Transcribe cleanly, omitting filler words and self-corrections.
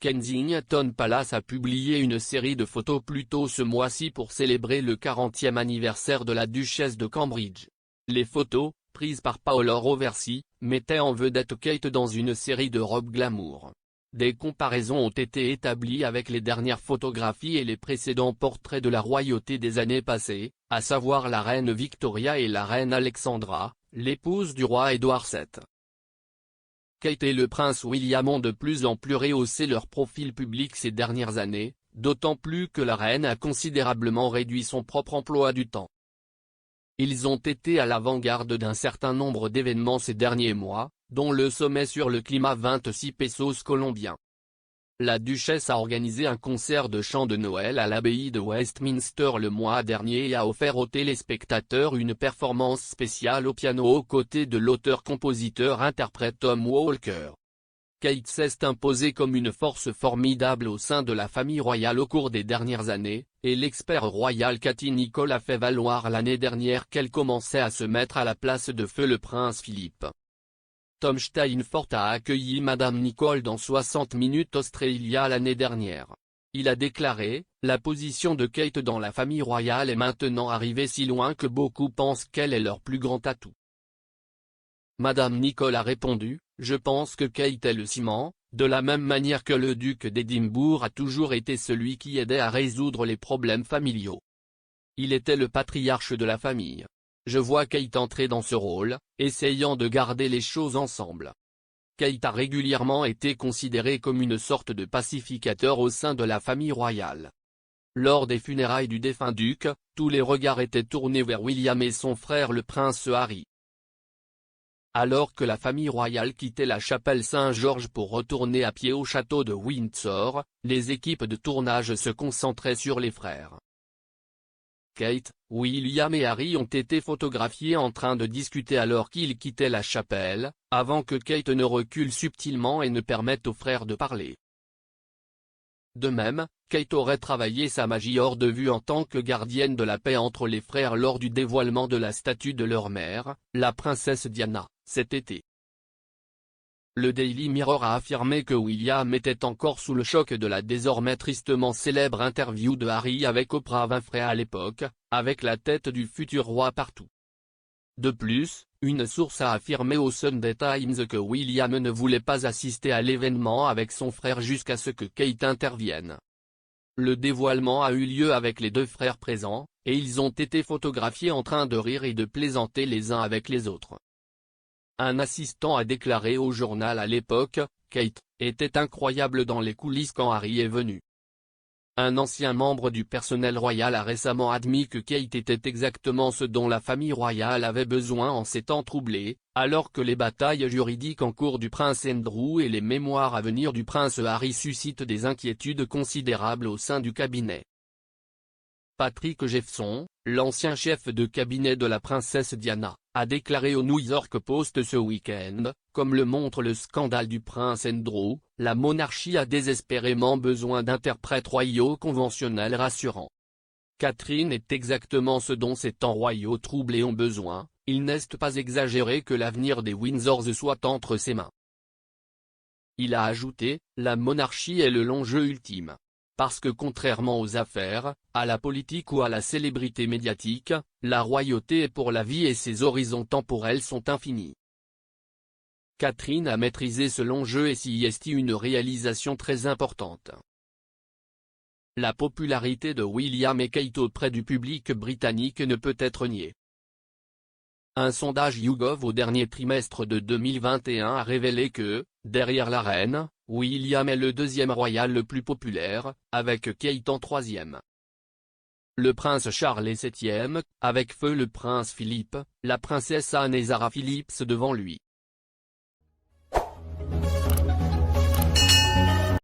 Kensington Palace a publié une série de photos plus tôt ce mois-ci pour célébrer le 40e anniversaire de la duchesse de Cambridge. Les photos, prises par Paolo Roversi, mettaient en vedette Kate dans une série de robes glamour. Des comparaisons ont été établies avec les dernières photographies et les précédents portraits de la royauté des années passées, à savoir la reine Victoria et la reine Alexandra, l'épouse du roi Édouard VII. Kate et le prince William ont de plus en plus rehaussé leur profil public ces dernières années, d'autant plus que la reine a considérablement réduit son propre emploi du temps. Ils ont été à l'avant-garde d'un certain nombre d'événements ces derniers mois, dont le sommet sur le climat 26 pesos colombiens. La duchesse a organisé un concert de chant de Noël à l'abbaye de Westminster le mois dernier et a offert aux téléspectateurs une performance spéciale au piano aux côtés de l'auteur-compositeur-interprète Tom Walker. Kate s'est imposée comme une force formidable au sein de la famille royale au cours des dernières années, et l'expert royal Cathy Nicholl a fait valoir l'année dernière qu'elle commençait à se mettre à la place de feu le prince Philippe. Tom Steinfort a accueilli Madame Nicholl dans 60 Minutes Australia l'année dernière. Il a déclaré, « La position de Kate dans la famille royale est maintenant arrivée si loin que beaucoup pensent qu'elle est leur plus grand atout. » Madame Nicholl a répondu, « Je pense que Kate est le ciment, de la même manière que le duc d'Édimbourg a toujours été celui qui aidait à résoudre les problèmes familiaux. Il était le patriarche de la famille. Je vois Kate entrer dans ce rôle, essayant de garder les choses ensemble. » Kate a régulièrement été considérée comme une sorte de pacificateur au sein de la famille royale. Lors des funérailles du défunt duc, tous les regards étaient tournés vers William et son frère le prince Harry. Alors que la famille royale quittait la chapelle Saint-Georges pour retourner à pied au château de Windsor, les équipes de tournage se concentraient sur les frères. Kate, William et Harry ont été photographiés en train de discuter alors qu'ils quittaient la chapelle, avant que Kate ne recule subtilement et ne permette aux frères de parler. De même, Kate aurait travaillé sa magie hors de vue en tant que gardienne de la paix entre les frères lors du dévoilement de la statue de leur mère, la princesse Diana, cet été. Le Daily Mirror a affirmé que William était encore sous le choc de la désormais tristement célèbre interview de Harry avec Oprah Winfrey à l'époque, avec la tête du futur roi partout. De plus, une source a affirmé au Sunday Times que William ne voulait pas assister à l'événement avec son frère jusqu'à ce que Kate intervienne. Le dévoilement a eu lieu avec les deux frères présents, et ils ont été photographiés en train de rire et de plaisanter les uns avec les autres. Un assistant a déclaré au journal à l'époque, « Kate était incroyable dans les coulisses quand Harry est venu. » Un ancien membre du personnel royal a récemment admis que Kate était exactement ce dont la famille royale avait besoin en ces temps troublés, alors que les batailles juridiques en cours du prince Andrew et les mémoires à venir du prince Harry suscitent des inquiétudes considérables au sein du cabinet. Patrick Jefferson, l'ancien chef de cabinet de la princesse Diana, a déclaré au New York Post ce week-end, comme le montre le scandale du prince Andrew, la monarchie a désespérément besoin d'interprètes royaux conventionnels rassurants. Catherine est exactement ce dont ces temps royaux troublés ont besoin, il n'est pas exagéré que l'avenir des Windsors soit entre ses mains. Il a ajouté, la monarchie est l'enjeu ultime. Parce que contrairement aux affaires, à la politique ou à la célébrité médiatique, la royauté est pour la vie et ses horizons temporels sont infinis. Catherine a maîtrisé ce long jeu et s'y est une réalisation très importante. La popularité de William et Kate auprès du public britannique ne peut être niée. Un sondage YouGov au dernier trimestre de 2021 a révélé que, derrière la reine, William est le deuxième royal le plus populaire, avec Kate en troisième. Le prince Charles est septième, avec feu le prince Philippe, la princesse Anne et Zara Phillips devant lui.